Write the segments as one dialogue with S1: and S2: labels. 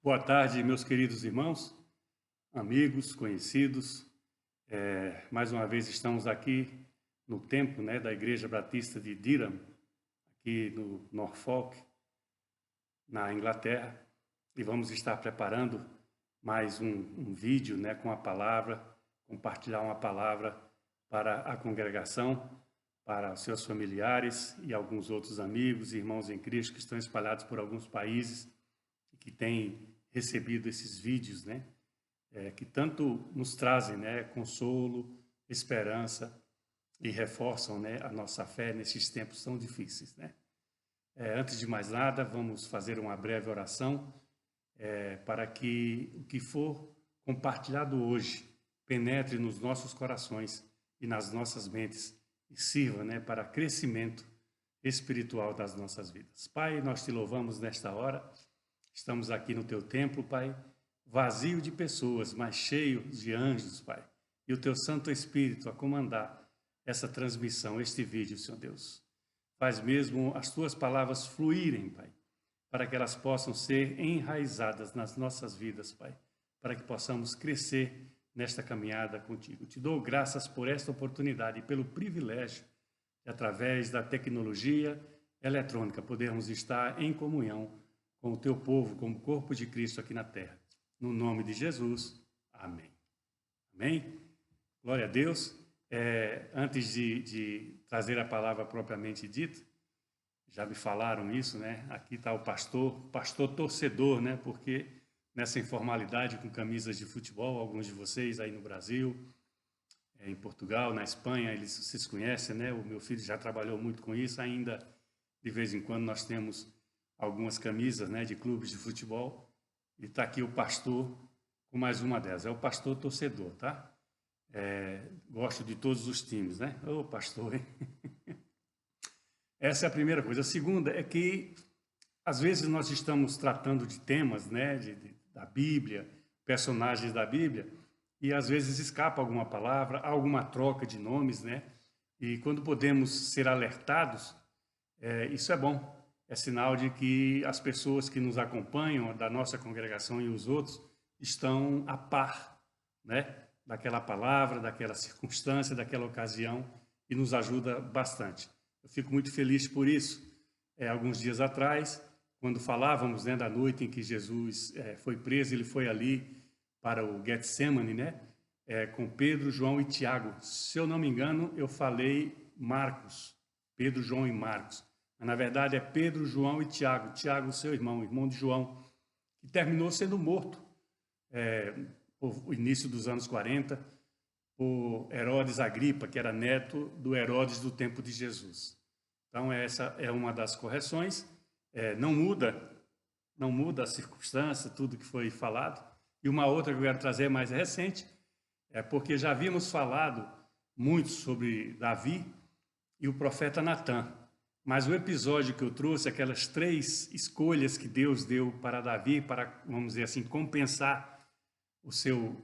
S1: Boa tarde, meus queridos irmãos, amigos, conhecidos. Mais uma vez estamos aqui no templo, da Igreja Batista de Durham, aqui no Norfolk, na Inglaterra, e vamos estar preparando mais um vídeo, com a palavra, compartilhar uma palavra para a congregação, para os seus familiares e alguns outros amigos e irmãos em Cristo que estão espalhados por alguns países e que têm recebido esses vídeos, que tanto nos trazem, consolo, esperança e reforçam, a nossa fé nesses tempos tão difíceis, Antes de mais nada, vamos fazer uma breve oração para que o que for compartilhado hoje penetre nos nossos corações e nas nossas mentes e sirva, para crescimento espiritual das nossas vidas. Pai, nós te louvamos nesta hora. Estamos aqui no teu templo, Pai, vazio de pessoas, mas cheio de anjos, Pai. E o teu Santo Espírito a comandar essa transmissão, este vídeo, Senhor Deus. Faz mesmo as tuas palavras fluírem, Pai, para que elas possam ser enraizadas nas nossas vidas, Pai, para que possamos crescer nesta caminhada contigo. Te dou graças por esta oportunidade e pelo privilégio de, através da tecnologia eletrônica, podermos estar em comunhão com o teu povo, como corpo de Cristo aqui na terra. No nome de Jesus, amém. Amém? Glória a Deus. Antes de trazer a palavra propriamente dita, já me falaram isso, Aqui está o pastor torcedor, Porque nessa informalidade com camisas de futebol, alguns de vocês aí no Brasil, em Portugal, na Espanha, vocês conhecem, O meu filho já trabalhou muito com isso, ainda de vez em quando nós temos algumas camisas, de clubes de futebol, e está aqui o pastor com mais uma delas. É o pastor torcedor, tá? Gosto de todos os times, Ô, pastor, hein? Essa é a primeira coisa. A segunda é que, às vezes, nós estamos tratando de temas, da Bíblia, personagens da Bíblia, e às vezes escapa alguma palavra, alguma troca de nomes, E quando podemos ser alertados, isso é bom. É sinal de que as pessoas que nos acompanham, da nossa congregação e os outros, estão a par, daquela palavra, daquela circunstância, daquela ocasião, e nos ajuda bastante. Eu fico muito feliz por isso. Alguns dias atrás, quando falávamos, da noite em que Jesus foi preso, ele foi ali para o Getsemane, com Pedro, João e Tiago. Se eu não me engano, eu falei Marcos, Pedro, João e Marcos. Mas, na verdade, é Pedro, João e Tiago. Tiago, seu irmão de João, que terminou sendo morto por início dos anos 40, por Herodes Agripa, que era neto do Herodes do tempo de Jesus. Então, essa é uma das correções. Não muda a circunstância, tudo que foi falado. E uma outra que eu quero trazer mais recente, porque já havíamos falado muito sobre Davi e o profeta Natã. Mas o episódio que eu trouxe, aquelas 3 escolhas que Deus deu para Davi, para, vamos dizer assim, compensar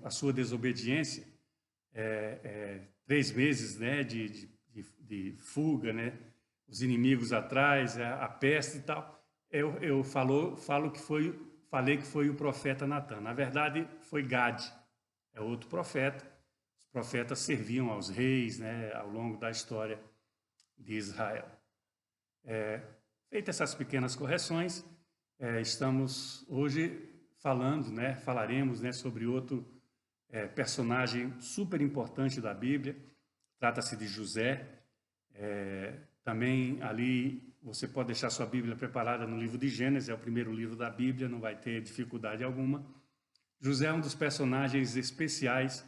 S1: a sua desobediência, 3 meses de fuga, os inimigos atrás, a peste e tal, falei que foi o profeta Natã. Na verdade, foi Gade, é outro profeta. Os profetas serviam aos reis, ao longo da história de Israel. Feitas essas pequenas correções, estamos hoje falaremos sobre outro personagem super importante da Bíblia. Trata-se de José. Também ali você pode deixar sua Bíblia preparada no livro de Gênesis, é o primeiro livro da Bíblia, não vai ter dificuldade alguma. José é um dos personagens especiais.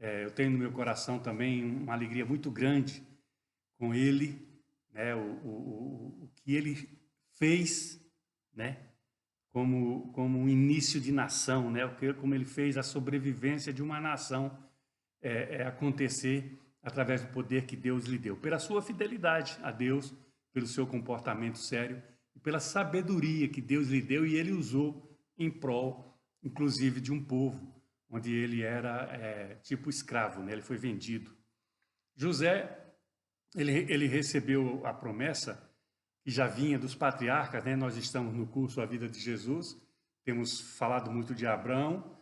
S1: Eu tenho no meu coração também uma alegria muito grande com ele, o que ele fez, como um início de nação, como ele fez a sobrevivência de uma nação acontecer através do poder que Deus lhe deu, pela sua fidelidade a Deus, pelo seu comportamento sério e pela sabedoria que Deus lhe deu e ele usou em prol, inclusive, de um povo onde ele era tipo escravo, ele foi vendido. José, ele recebeu a promessa que já vinha dos patriarcas, Nós estamos no curso A Vida de Jesus, temos falado muito de Abraão,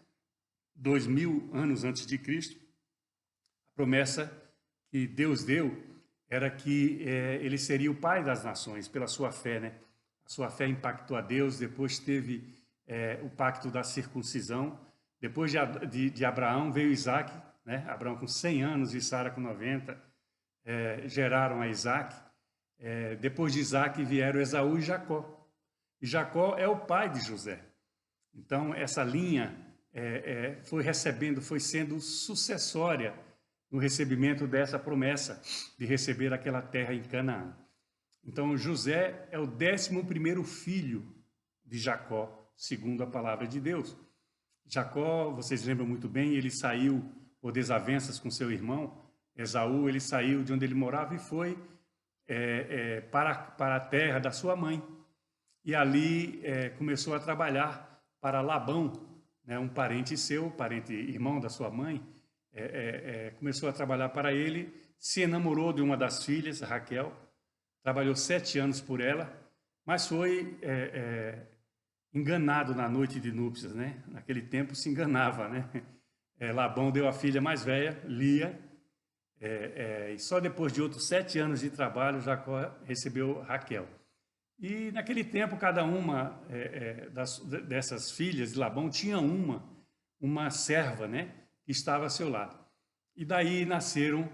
S1: 2000 anos antes de Cristo. A promessa que Deus deu era que ele seria o pai das nações, pela sua fé, né? A sua fé impactou a Deus, depois teve o pacto da circuncisão. Depois de Abraão veio Isaac, né? Abraão com 100 anos e Sara com 90, geraram a Isaac. Depois de Isaac vieram Esaú e Jacó. E Jacó é o pai de José. Então, essa linha foi sendo sucessória no recebimento dessa promessa de receber aquela terra em Canaã. Então, José é o 11º filho de Jacó, segundo a palavra de Deus. Jacó, vocês lembram muito bem, ele saiu por desavenças com seu irmão, Esaú. Ele saiu de onde ele morava e foi para a terra da sua mãe. E ali começou a trabalhar para Labão, né, um parente seu, irmão da sua mãe. Começou a trabalhar para ele, se enamorou de uma das filhas, Raquel, trabalhou 7 anos por ela, mas foi enganado na noite de núpcias, né? Naquele tempo se enganava, né? Labão deu a filha mais velha, Lia, e só depois de outros 7 anos de trabalho, Jacó recebeu Raquel. E naquele tempo, cada uma dessas filhas de Labão tinha uma serva, né, que estava a seu lado. E daí nasceram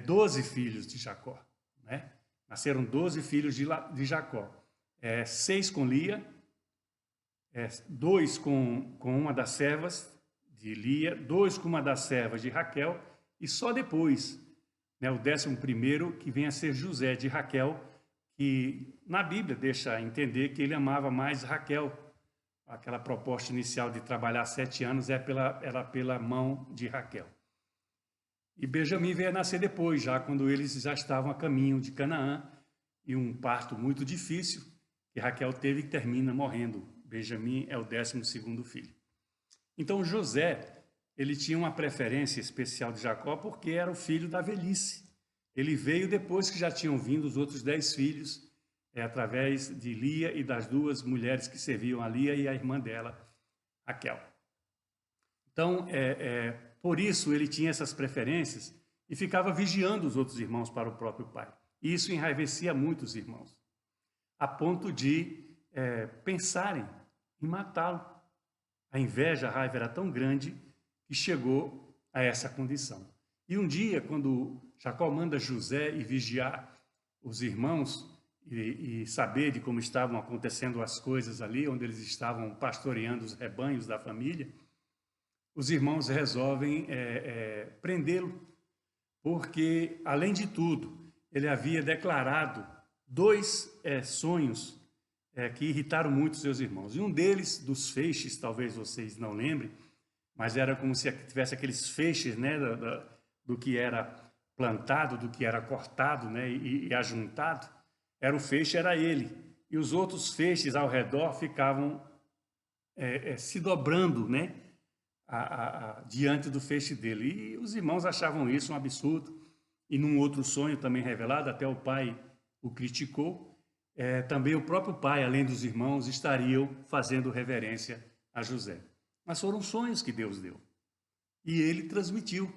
S1: 12 filhos de Jacó, né? Nasceram 12 filhos de Jacó. 6 com Lia, 2 com uma das servas de Lia, 2 com uma das servas de Raquel, e só depois, né, o 11º, que vem a ser José de Raquel, que na Bíblia deixa entender que ele amava mais Raquel. Aquela proposta inicial de trabalhar 7 anos era pela mão de Raquel. E Benjamim veio a nascer depois, já quando eles já estavam a caminho de Canaã, e um parto muito difícil, que Raquel teve e termina morrendo. Benjamim é o 12º filho. Então José, ele tinha uma preferência especial de Jacó porque era o filho da velhice. Ele veio depois que já tinham vindo os outros 10 filhos, através de Lia e das 2 mulheres que serviam a Lia e a irmã dela, Raquel. Então, por isso ele tinha essas preferências e ficava vigiando os outros irmãos para o próprio pai. E isso enraivecia muito os irmãos, a ponto de pensarem em matá-lo. A inveja, a raiva era tão grande que chegou a essa condição. E um dia, quando Jacó manda José ir vigiar os irmãos e saber de como estavam acontecendo as coisas ali, onde eles estavam pastoreando os rebanhos da família, os irmãos resolvem prendê-lo, porque, além de tudo, ele havia declarado 2 sonhos que irritaram muito seus irmãos. E um deles, dos feixes, talvez vocês não lembrem, mas era como se tivesse aqueles feixes, né, do que era plantado, do que era cortado, né, e ajuntado. O feixe era ele. E os outros feixes ao redor ficavam se dobrando, né, diante do feixe dele. E os irmãos achavam isso um absurdo. E num outro sonho também revelado, até o pai o criticou, também o próprio pai, além dos irmãos, estariam fazendo reverência a José. Mas foram sonhos que Deus deu. E ele transmitiu.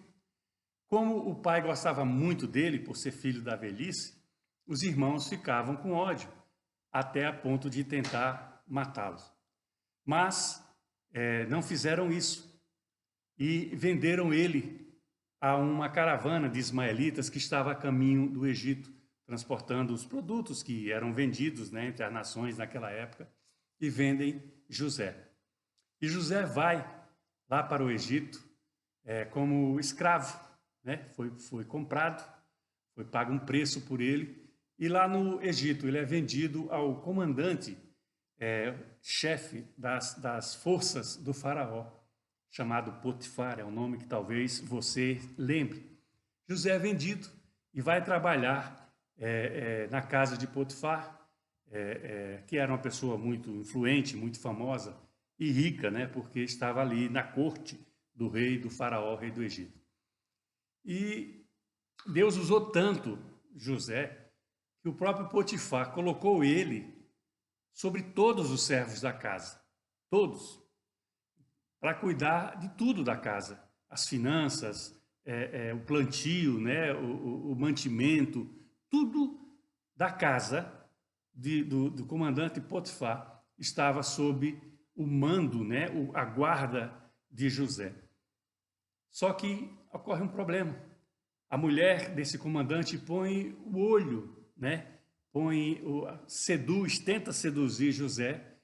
S1: Como o pai gostava muito dele, por ser filho da velhice, os irmãos ficavam com ódio, até a ponto de tentar matá-los. Mas não fizeram isso. E venderam ele a uma caravana de ismaelitas que estava a caminho do Egito, transportando os produtos que eram vendidos, né, entre as nações naquela época, e vendem José. E José vai lá para o Egito como escravo, né? Foi comprado, foi pago um preço por ele, e lá no Egito ele é vendido ao comandante, chefe das forças do faraó, chamado Potifar, é um nome que talvez você lembre. José é vendido e vai trabalhar na casa de Potifar, que era uma pessoa muito influente, muito famosa e rica, né, porque estava ali na corte do rei, do faraó, rei do Egito. E Deus usou tanto José que o próprio Potifar colocou ele sobre todos os servos da casa. todos, para cuidar de tudo da casa, as finanças, o plantio, né, o mantimento, tudo da casa do comandante Potifar estava sob o mando, né, a guarda de José. Só que ocorre um problema. A mulher desse comandante põe o olho, né, seduz, tenta seduzir José,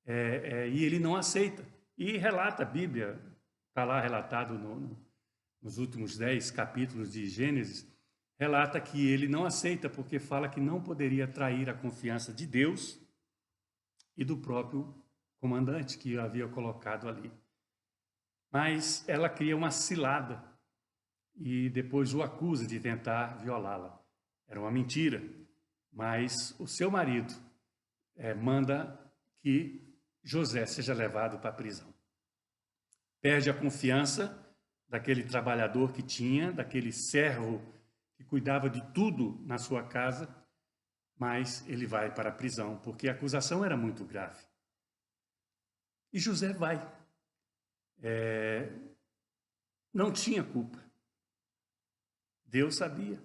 S1: e ele não aceita. E relata, a Bíblia está lá relatado nos últimos 10 capítulos de Gênesis, relata que ele não aceita porque fala que não poderia trair a confiança de Deus e do próprio comandante que o havia colocado ali. Mas ela cria uma cilada e depois o acusa de tentar violá-la. Era uma mentira, mas o seu marido manda que José seja levado para a prisão. Perde a confiança daquele trabalhador que tinha, daquele servo que cuidava de tudo na sua casa, mas ele vai para a prisão, porque a acusação era muito grave. E José vai. Não tinha culpa. Deus sabia.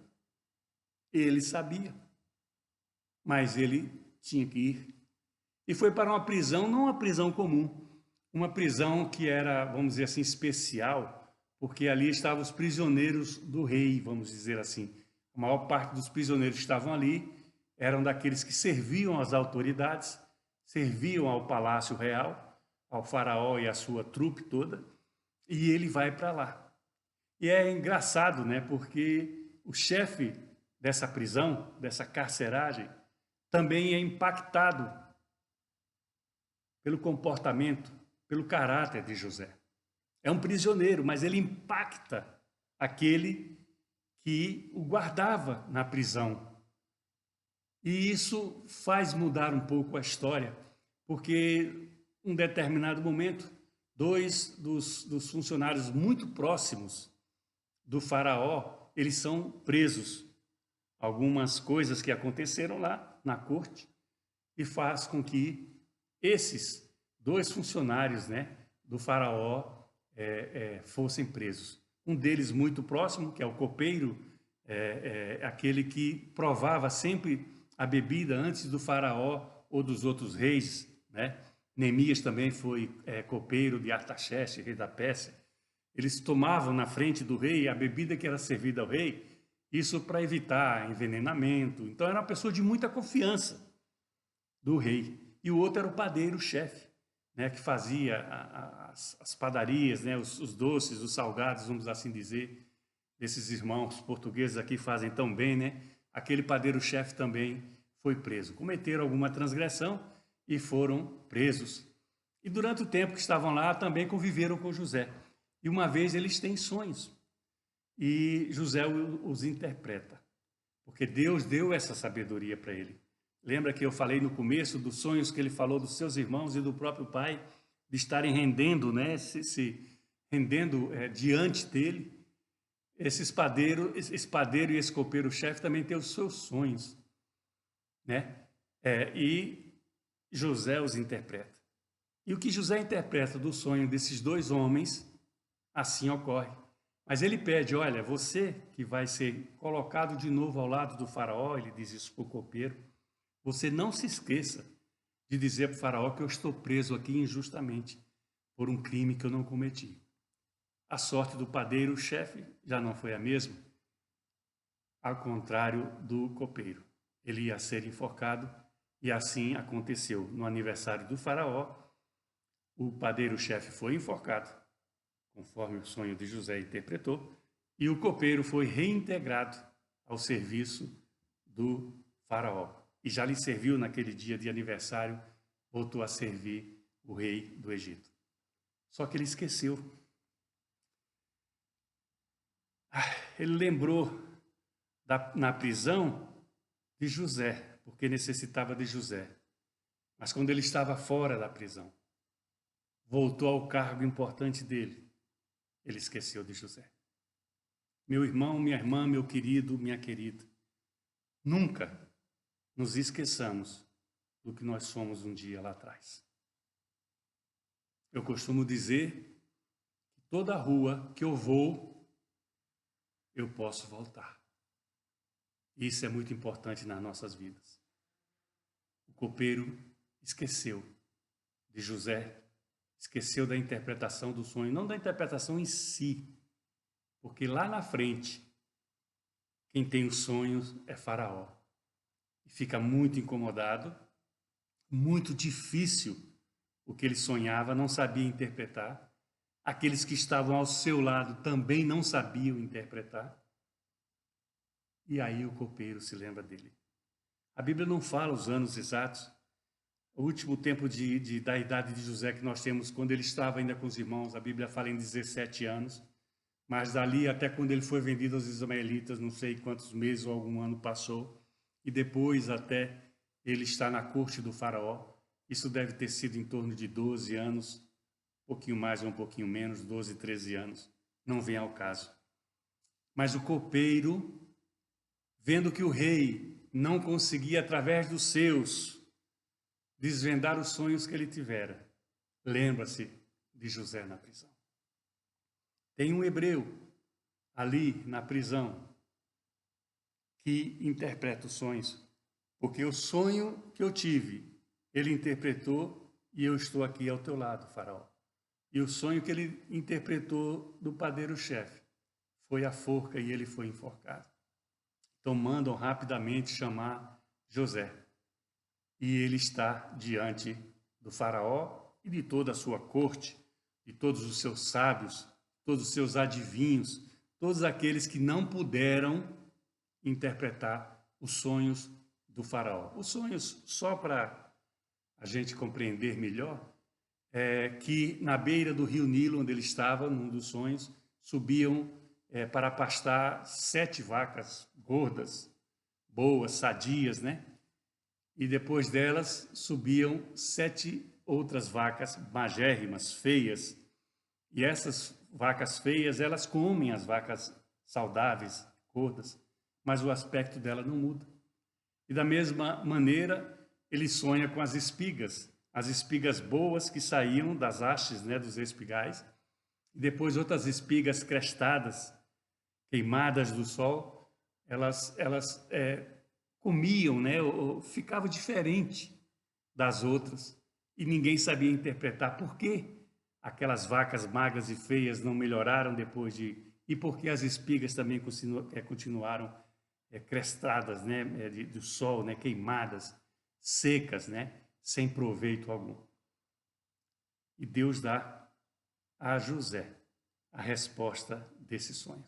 S1: Ele sabia. Mas ele tinha que ir. E foi para uma prisão, não uma prisão comum, uma prisão que era, vamos dizer assim, especial, porque ali estavam os prisioneiros do rei, vamos dizer assim. A maior parte dos prisioneiros que estavam ali eram daqueles que serviam às autoridades, serviam ao palácio real, ao faraó e à sua trupe toda, e ele vai para lá. E é engraçado, né, porque o chefe dessa prisão, dessa carceragem, também é impactado pelo comportamento, pelo caráter de José. É um prisioneiro, mas ele impacta aquele que o guardava na prisão. E isso faz mudar um pouco a história, porque em um determinado momento, dois dos funcionários muito próximos do faraó, eles são presos. Algumas coisas que aconteceram lá na corte e faz com que esses dois funcionários, né, do faraó fossem presos. Um deles muito próximo, que é o copeiro, aquele que provava sempre a bebida antes do faraó ou dos outros reis, né? Neemias também foi copeiro de Artaxerxes, rei da Pérsia. Eles tomavam na frente do rei a bebida que era servida ao rei, isso para evitar envenenamento. Então era uma pessoa de muita confiança do rei. E o outro era o padeiro-chefe, né, que fazia as padarias, né, os doces, os salgados, vamos assim dizer. Esses irmãos portugueses aqui fazem tão bem, né? Aquele padeiro-chefe também foi preso. Cometeram alguma transgressão e foram presos. E durante o tempo que estavam lá, também conviveram com José. E uma vez eles têm sonhos. E José os interpreta. Porque Deus deu essa sabedoria para ele. Lembra que eu falei no começo dos sonhos que ele falou dos seus irmãos e do próprio pai, de estarem rendendo, né? se rendendo diante dele. Esse padeiro e esse copeiro-chefe também têm os seus sonhos, né? E José os interpreta. E o que José interpreta do sonho desses dois homens, assim ocorre. Mas ele pede, olha, você que vai ser colocado de novo ao lado do faraó, ele diz isso para o copeiro, você não se esqueça de dizer para o faraó que eu estou preso aqui injustamente por um crime que eu não cometi. A sorte do padeiro-chefe já não foi a mesma, ao contrário do copeiro. Ele ia ser enforcado e assim aconteceu. No aniversário do faraó, o padeiro-chefe foi enforcado, conforme o sonho de José interpretou, e o copeiro foi reintegrado ao serviço do faraó. E já lhe serviu naquele dia de aniversário, voltou a servir o rei do Egito. Só que ele esqueceu. Ele lembrou na prisão de José, porque necessitava de José. Mas quando ele estava fora da prisão, voltou ao cargo importante dele, ele esqueceu de José. Meu irmão, minha irmã, meu querido, minha querida, nunca nos esqueçamos do que nós somos um dia lá atrás. Eu costumo dizer que toda rua que eu vou, eu posso voltar. Isso é muito importante nas nossas vidas. O copeiro esqueceu de José, esqueceu da interpretação do sonho, não da interpretação em si, porque lá na frente, quem tem os sonhos é Faraó. E fica muito incomodado, muito difícil o que ele sonhava, não sabia interpretar. Aqueles que estavam ao seu lado também não sabiam interpretar. E aí o copeiro se lembra dele. A Bíblia não fala os anos exatos. O último tempo da idade de José que nós temos, quando ele estava ainda com os irmãos, a Bíblia fala em 17 anos. Mas dali até quando ele foi vendido aos ismaelitas, não sei quantos meses ou algum ano passou. E depois até ele estar na corte do faraó. Isso deve ter sido em torno de 12 anos, um pouquinho mais ou um pouquinho menos, 12, 13 anos. Não vem ao caso. Mas o copeiro, vendo que o rei não conseguia, através dos seus, desvendar os sonhos que ele tivera, lembra-se de José na prisão. Tem um hebreu ali na prisão que interpreta os sonhos, porque o sonho que eu tive, ele interpretou e eu estou aqui ao teu lado, faraó. E o sonho que ele interpretou do padeiro-chefe foi a forca e ele foi enforcado. Então mandam rapidamente chamar José. E ele está diante do faraó e de toda a sua corte, de todos os seus sábios, todos os seus adivinhos, todos aqueles que não puderam interpretar os sonhos do faraó. Os sonhos, só para a gente compreender melhor, é que na beira do rio Nilo, onde ele estava, num dos sonhos, subiam para pastar 7 vacas gordas, boas, sadias, né? E depois delas subiam 7 outras vacas magérrimas, feias. E essas vacas feias, elas comem as vacas saudáveis, gordas, mas o aspecto dela não muda. E da mesma maneira, ele sonha com as espigas boas que saíam das hastes, né, dos espigais, e depois outras espigas crestadas, queimadas do sol, elas comiam, né, ou ficava diferente das outras, e ninguém sabia interpretar por que aquelas vacas magras e feias não melhoraram depois e por que as espigas também continuaram crestadas, né, do sol, né, queimadas, secas, né, sem proveito algum. E Deus dá a José a resposta desse sonho.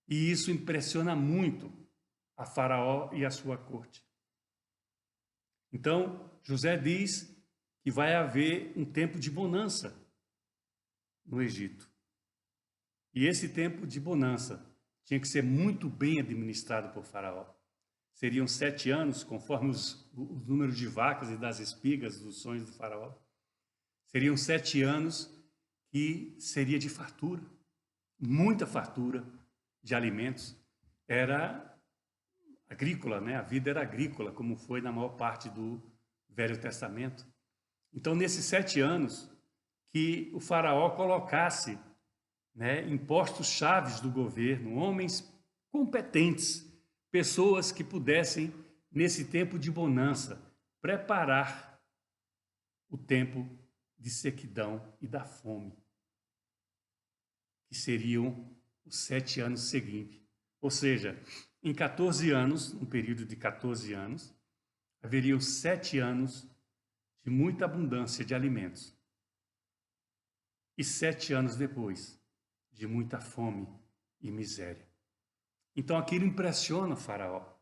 S1: E isso impressiona muito a Faraó e a sua corte. Então, José diz que vai haver um tempo de bonança no Egito. E esse tempo de bonança tinha que ser muito bem administrado por Faraó. Seriam 7 anos, conforme os números de vacas e das espigas dos sonhos do Faraó. Seriam 7 anos que seria de fartura, muita fartura de alimentos. Era agrícola, né? A vida era agrícola, como foi na maior parte do Velho Testamento. Então, nesses 7 anos, que o faraó colocasse, né, em postos chaves do governo, homens competentes, pessoas que pudessem, nesse tempo de bonança, preparar o tempo de sequidão e da fome, que seriam os 7 anos seguintes. Ou seja, em 14 anos, um período de 14 anos, haveriam 7 anos de muita abundância de alimentos. E 7 anos depois, de muita fome e miséria. Então aquilo impressiona o faraó.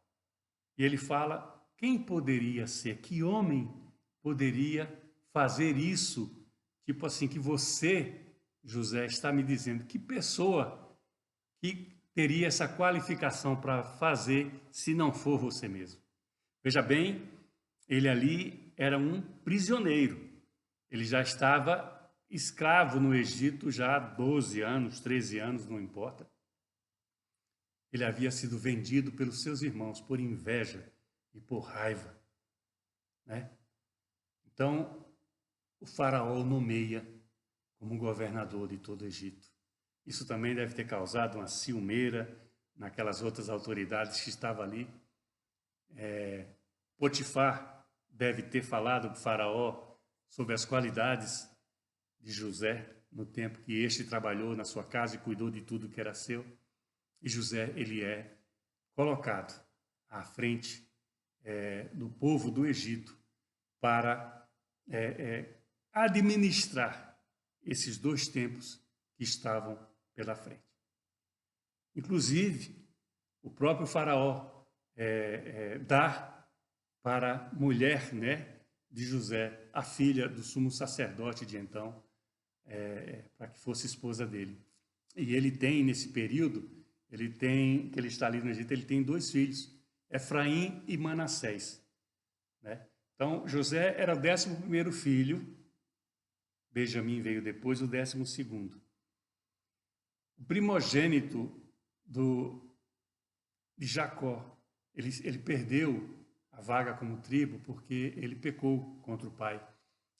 S1: E ele fala, quem poderia ser? Que homem poderia fazer isso? Tipo assim, que você, José, está me dizendo. Que pessoa que teria essa qualificação para fazer se não for você mesmo? Veja bem, ele ali era um prisioneiro. Ele já estava escravo no Egito já há 12 anos, 13 anos, não importa. Ele havia sido vendido pelos seus irmãos por inveja e por raiva, né? Então, o faraó o nomeia como governador de todo o Egito. Isso também deve ter causado uma ciumeira naquelas outras autoridades que estavam ali. Potifar deve ter falado para o faraó sobre as qualidades de José no tempo que este trabalhou na sua casa e cuidou de tudo que era seu. E José, ele é colocado à frente do povo do Egito para administrar esses dois tempos que estavam pela frente. Inclusive, o próprio faraó dá para a mulher, né, de José, a filha do sumo sacerdote de então, para que fosse esposa dele. E ele tem, nesse período, que ele está ali no Egito, ele tem dois filhos, Efraim e Manassés, né? Então, José era o 11º filho, Benjamim veio depois, o 12º. O primogênito de Jacó, ele perdeu a vaga como tribo porque ele pecou contra o pai.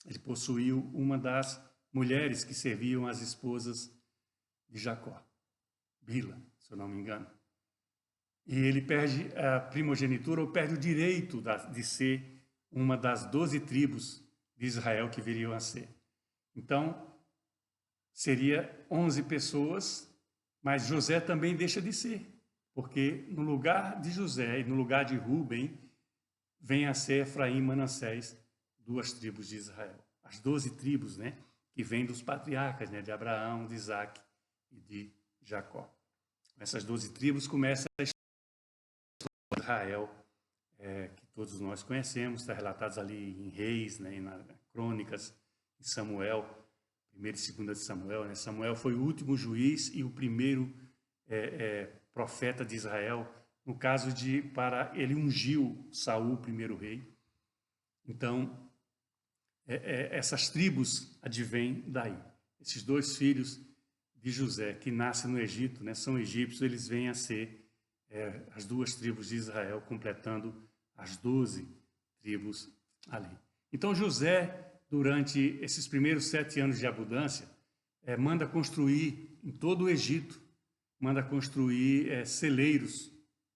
S1: Ele possuiu uma das mulheres que serviam as esposas de Jacó, Bila, se eu não me engano. E ele perde a primogenitura ou perde o direito de ser uma das 12 tribos de Israel que viriam a ser. Então, seria 11 pessoas, mas José também deixa de ser, porque no lugar de José e no lugar de Rúben, vem a ser Efraim e Manassés, 2 tribos de Israel. As 12 tribos, né, que vêm dos patriarcas, né, de Abraão, de Isaac e de Jacó. Essas 12 tribos começa a história de Israel, que todos nós conhecemos, está relatados ali em Reis, né, em Crônicas, em Samuel, 1ª e 2ª de Samuel. Né? Samuel foi o último juiz e o primeiro profeta de Israel, no caso ele ungiu Saul, primeiro rei. Então, essas tribos advêm daí. Esses 2 filhos de José, que nascem no Egito, né, são egípcios, eles vêm a ser as 2 tribos de Israel, completando as 12 tribos ali. Então, José, durante esses primeiros 7 anos de abundância, manda construir em todo o Egito, manda construir celeiros,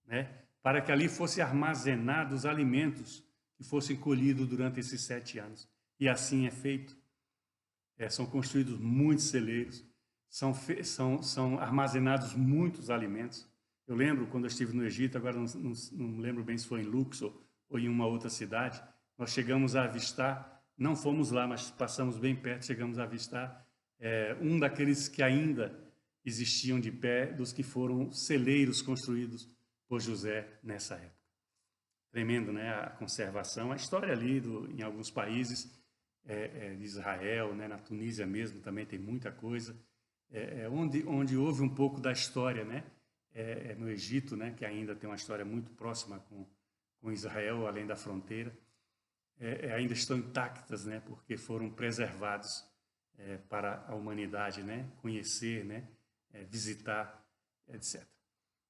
S1: né, para que ali fossem armazenados os alimentos que fossem colhidos durante esses 7 anos. E assim é feito. São construídos muitos celeiros, são armazenados muitos alimentos. Eu lembro quando eu estive no Egito, agora não lembro bem se foi em Luxor ou em uma outra cidade, nós chegamos a avistar, não fomos lá, mas passamos bem perto, chegamos a avistar um daqueles que ainda existiam de pé, dos que foram celeiros construídos por José nessa época. Tremendo, né? A conservação, a história ali em alguns países de Israel, né? Na Tunísia mesmo também tem muita coisa, onde houve um pouco da história, né? No Egito, né? Que ainda tem uma história muito próxima com Israel, além da fronteira, ainda estão intactas, né? Porque foram preservados para a humanidade, né? Conhecer, né? Visitar, etc.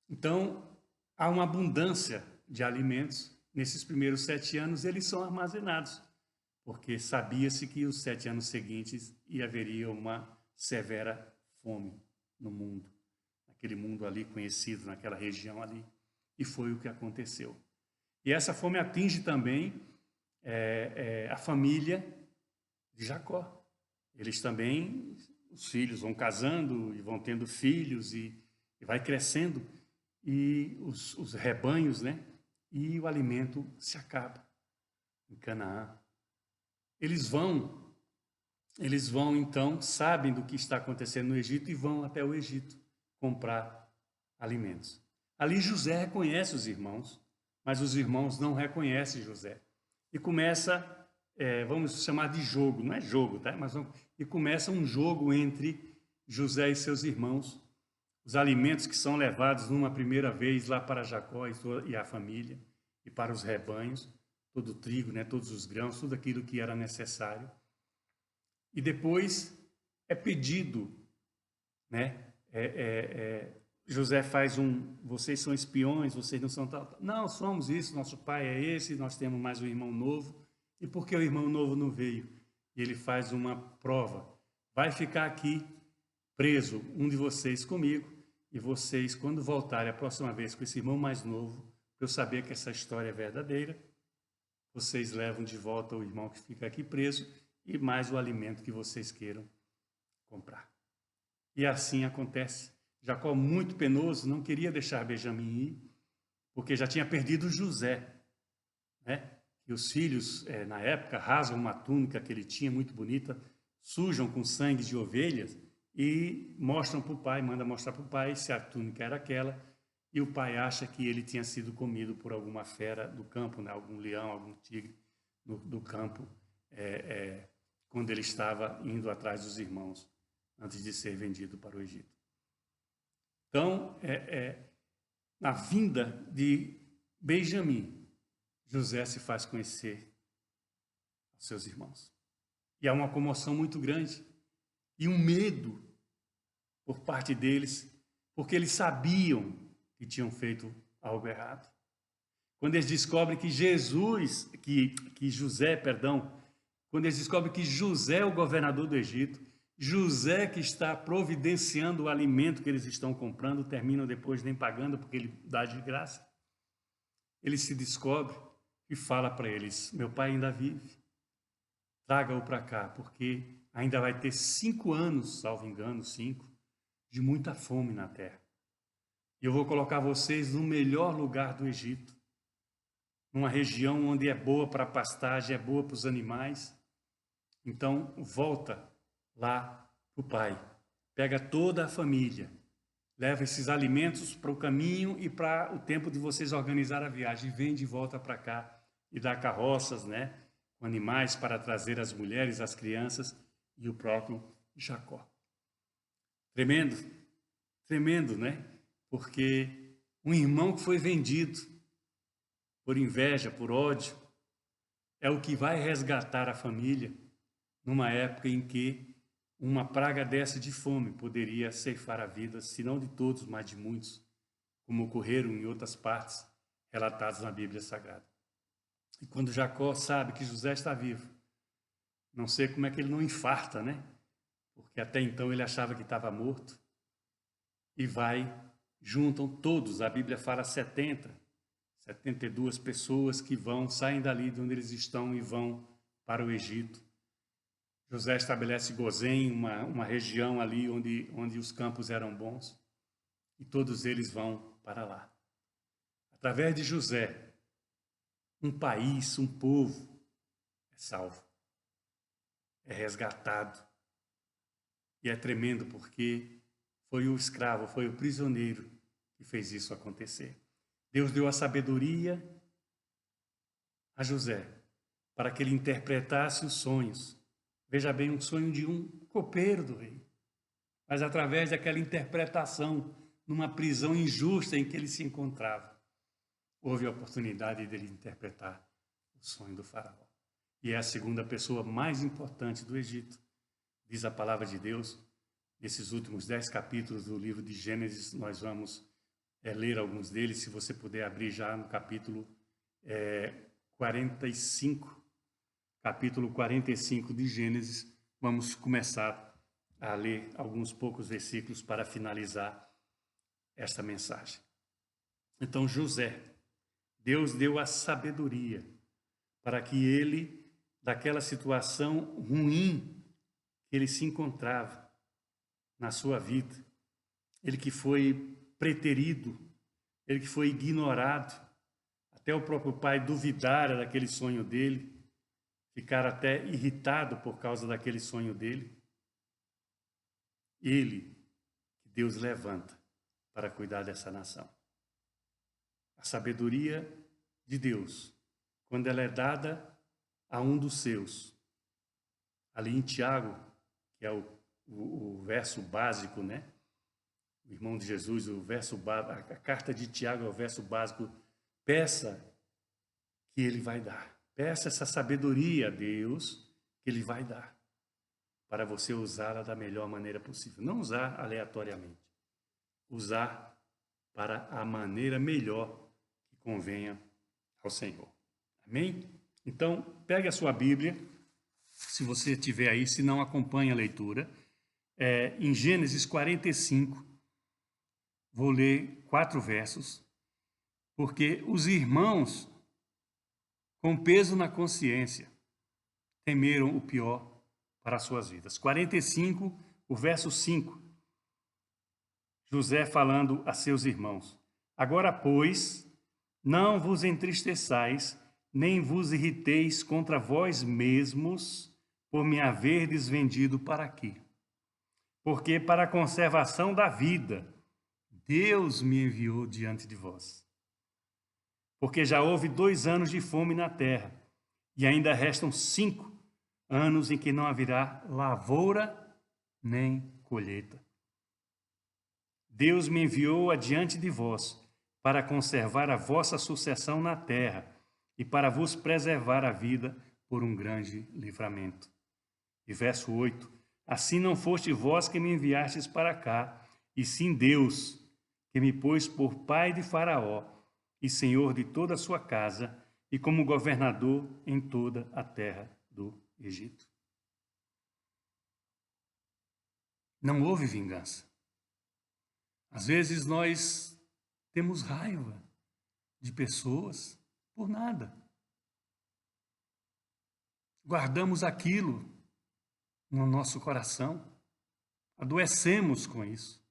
S1: Então, há uma abundância de alimentos. Nesses primeiros 7 anos, eles são armazenados, porque sabia-se que os 7 anos seguintes haveria uma severa fome no mundo, naquele mundo ali conhecido, naquela região ali. E foi o que aconteceu. E essa fome atinge também a família de Jacó. Eles também, os filhos vão casando e vão tendo filhos e vai crescendo, e os rebanhos, né? E o alimento se acaba em Canaã. Eles vão então, sabem do que está acontecendo no Egito e vão até o Egito comprar alimentos. Ali José reconhece os irmãos, mas os irmãos não reconhecem José. E começa, vamos chamar de jogo, não é jogo, tá? E começa um jogo entre José e seus irmãos. Os alimentos que são levados numa primeira vez lá para Jacó e a família, e para os rebanhos, todo o trigo, né, todos os grãos, tudo aquilo que era necessário. E depois é pedido, né? José faz vocês são espiões, vocês não são tal. Não, somos isso, nosso pai é esse, nós temos mais um irmão novo. E por que o irmão novo não veio? e ele faz uma prova. Vai ficar aqui preso um de vocês comigo, e vocês, quando voltarem a próxima vez com esse irmão mais novo, para eu saber que essa história é verdadeira, vocês levam de volta o irmão que fica aqui preso e mais o alimento que vocês queiram comprar. E assim acontece. Jacó, muito penoso, não queria deixar Benjamim ir, porque já tinha perdido José, né? E os filhos, na época, rasgam uma túnica que ele tinha, muito bonita, sujam com sangue de ovelhas e mostram para o pai, manda mostrar para o pai se a túnica era aquela, e o pai acha que ele tinha sido comido por alguma fera do campo, né? Algum leão, algum tigre do campo, quando ele estava indo atrás dos irmãos, antes de ser vendido para o Egito. Então, na vinda de Benjamim, José se faz conhecer aos seus irmãos. E há uma comoção muito grande e um medo por parte deles, porque eles sabiam que tinham feito algo errado. Quando eles descobrem que quando eles descobrem que José é o governador do Egito, José que está providenciando o alimento que eles estão comprando, terminam depois nem pagando porque ele dá de graça. Ele se descobre e fala para eles: meu pai ainda vive, traga-o para cá, porque ainda vai ter 5 anos, salvo engano, 5, de muita fome na terra. E eu vou colocar vocês no melhor lugar do Egito, numa região onde é boa para a pastagem, é boa para os animais. Então, volta lá para o pai, pega toda a família, leva esses alimentos para o caminho e para o tempo de vocês organizar a viagem, vem de volta para cá e dá carroças, né, com animais para trazer as mulheres, as crianças e o próprio Jacó. Tremendo, tremendo, né? Porque um irmão que foi vendido por inveja, por ódio, é o que vai resgatar a família numa época em que uma praga dessa de fome poderia ceifar a vida, se não de todos, mas de muitos, como ocorreram em outras partes relatadas na Bíblia Sagrada. E quando Jacó sabe que José está vivo, não sei como é que ele não infarta, né? Porque até então ele achava que estava morto, e juntam todos, a Bíblia fala 72 pessoas que saem dali de onde eles estão e vão para o Egito. José estabelece Gozém, uma região ali onde os campos eram bons, e todos eles vão para lá. Através de José, um país, um povo é salvo, é resgatado. E é tremendo porque foi o escravo, foi o prisioneiro que fez isso acontecer. Deus deu a sabedoria a José para que ele interpretasse os sonhos. Veja bem, um sonho de um copeiro do rei. Mas através daquela interpretação, numa prisão injusta em que ele se encontrava, houve a oportunidade dele interpretar o sonho do faraó. E é a segunda pessoa mais importante do Egito. Diz a palavra de Deus, nesses últimos 10 capítulos do livro de Gênesis, nós vamos ler alguns deles, se você puder abrir já no capítulo 45, capítulo 45 de Gênesis, vamos começar a ler alguns poucos versículos para finalizar esta mensagem. Então, José, Deus deu a sabedoria para que ele, daquela situação ruim que ele se encontrava na sua vida, ele que foi preterido, ele que foi ignorado, até o próprio pai duvidara daquele sonho dele, ficar até irritado por causa daquele sonho dele. Ele, que Deus levanta para cuidar dessa nação. A sabedoria de Deus, quando ela é dada a um dos seus, ali em Tiago, que é o verso básico, né? O irmão de Jesus, a carta de Tiago é o verso básico. Peça que ele vai dar. Peça essa sabedoria a Deus que ele vai dar, para você usá-la da melhor maneira possível. Não usar aleatoriamente. Usar para a maneira melhor que convenha ao Senhor. Amém? Então, pegue a sua Bíblia se você tiver aí, se não acompanha a leitura, em Gênesis 45, vou ler 4 versos, porque os irmãos, com peso na consciência, temeram o pior para as suas vidas. 45, o verso 5, José falando a seus irmãos: agora, pois, não vos entristeçais, nem vos irriteis contra vós mesmos, por me haverdes vendido para aqui. Porque para a conservação da vida, Deus me enviou diante de vós. Porque já houve 2 anos de fome na terra, e ainda restam 5 anos em que não haverá lavoura nem colheita. Deus me enviou adiante de vós, para conservar a vossa sucessão na terra, e para vos preservar a vida por um grande livramento. E verso 8, assim não foste vós que me enviastes para cá, e sim Deus, que me pôs por pai de Faraó, e senhor de toda a sua casa, e como governador em toda a terra do Egito. Não houve vingança. Às vezes nós temos raiva de pessoas por nada. Guardamos aquilo no nosso coração, adoecemos com isso.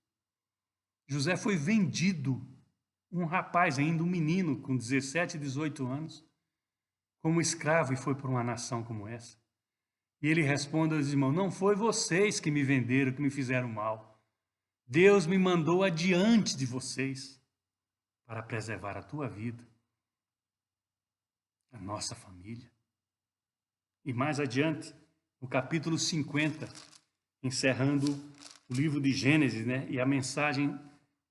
S1: José foi vendido, um rapaz ainda, um menino com 17, 18 anos, como escravo, e foi para uma nação como essa. E ele responde aos irmãos: não foi vocês que me venderam, que me fizeram mal. Deus me mandou adiante de vocês para preservar a tua vida, a nossa família. E mais adiante, no capítulo 50, encerrando o livro de Gênesis, né? E a mensagem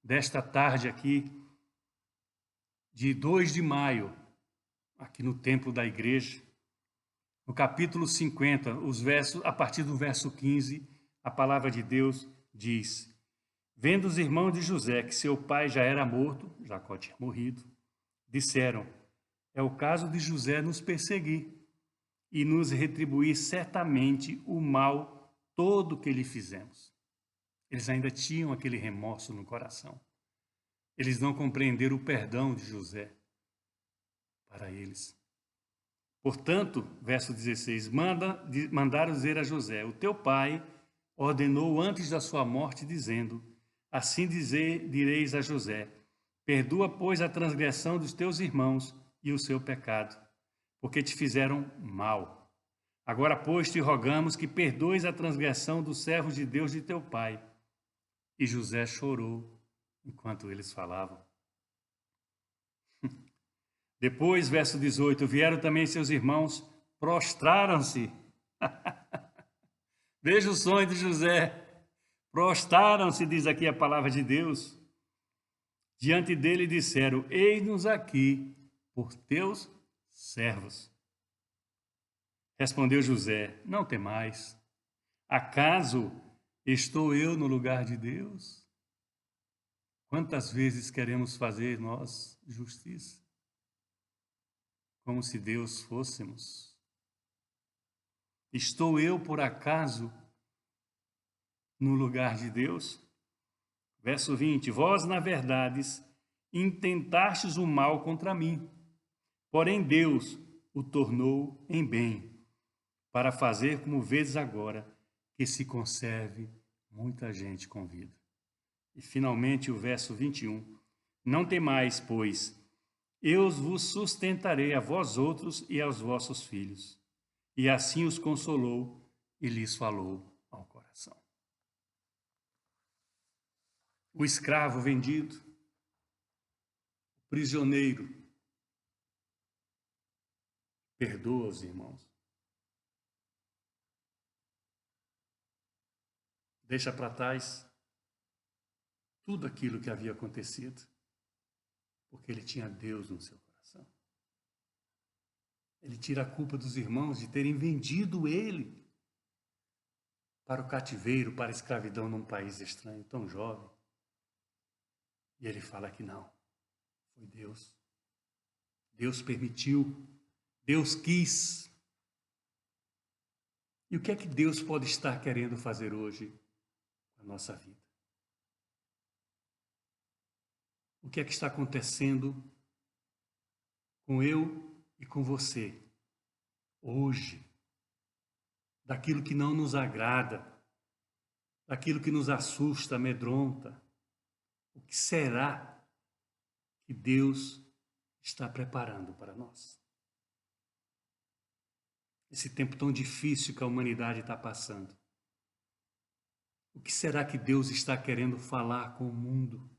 S1: desta tarde aqui, de 2 de maio, aqui no templo da igreja, no capítulo 50, os versos, a partir do verso 15, a palavra de Deus diz: vendo os irmãos de José que seu pai já era morto, Jacó tinha morrido, disseram: é o caso de José nos perseguir e nos retribuir certamente o mal todo que lhe fizemos. Eles ainda tinham aquele remorso no coração. Eles não compreenderam o perdão de José para eles. Portanto, verso 16, mandaram dizer a José: o teu pai ordenou antes da sua morte, dizendo: assim direis a José: perdoa, pois, a transgressão dos teus irmãos e o seu pecado, porque te fizeram mal. Agora, pois, te rogamos que perdoes a transgressão dos servos de Deus de teu pai. E José chorou enquanto eles falavam. Depois, verso 18, vieram também seus irmãos, prostraram-se. Veja o sonho de José. Prostraram-se, diz aqui a palavra de Deus. Diante dele disseram: eis-nos aqui por teus servos. Respondeu José: não temais. Acaso estou eu no lugar de Deus? Quantas vezes queremos fazer nós justiça? Como se Deus fôssemos. Estou eu, por acaso, no lugar de Deus? Verso 20, vós, na verdade, intentastes o mal contra mim, porém Deus o tornou em bem, para fazer como vedes agora, que se conserve muita gente com vida. E finalmente o verso 21, não temais, pois, eu vos sustentarei a vós outros e aos vossos filhos. E assim os consolou e lhes falou ao coração. O escravo vendido, o prisioneiro, perdoa os irmãos. Deixa para trás tudo aquilo que havia acontecido, porque ele tinha Deus no seu coração. Ele tira a culpa dos irmãos de terem vendido ele para o cativeiro, para a escravidão num país estranho, tão jovem. E ele fala que não, foi Deus. Deus permitiu, Deus quis. E o que é que Deus pode estar querendo fazer hoje com a nossa vida? O que é que está acontecendo com eu e com você hoje? Daquilo que não nos agrada, daquilo que nos assusta, amedronta. O que será que Deus está preparando para nós? Esse tempo tão difícil que a humanidade está passando. O que será que Deus está querendo falar com o mundo?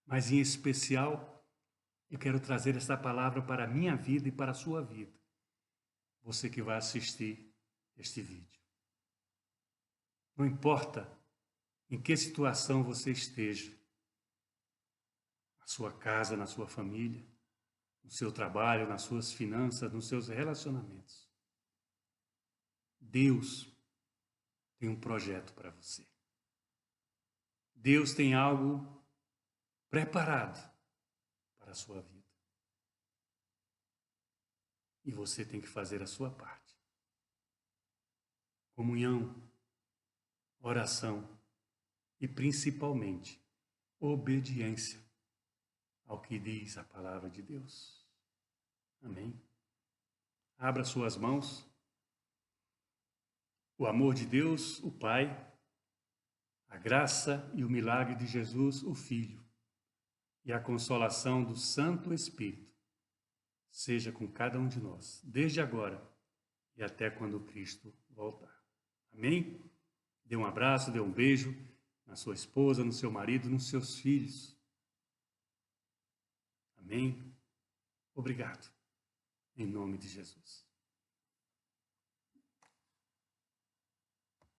S1: Mas em especial, eu quero trazer essa palavra para a minha vida e para a sua vida. Você que vai assistir este vídeo. Não importa em que situação você esteja, na sua casa, na sua família, no seu trabalho, nas suas finanças, nos seus relacionamentos. Deus tem um projeto para você. Deus tem algo preparado para a sua vida. E você tem que fazer a sua parte. Comunhão, oração e principalmente obediência ao que diz a palavra de Deus. Amém? Abra suas mãos. O amor de Deus, o Pai, a graça e o milagre de Jesus, o Filho, e a consolação do Santo Espírito, seja com cada um de nós, desde agora e até quando Cristo voltar. Amém? Dê um abraço, dê um beijo na sua esposa, no seu marido, nos seus filhos. Amém? Obrigado. Em nome de Jesus.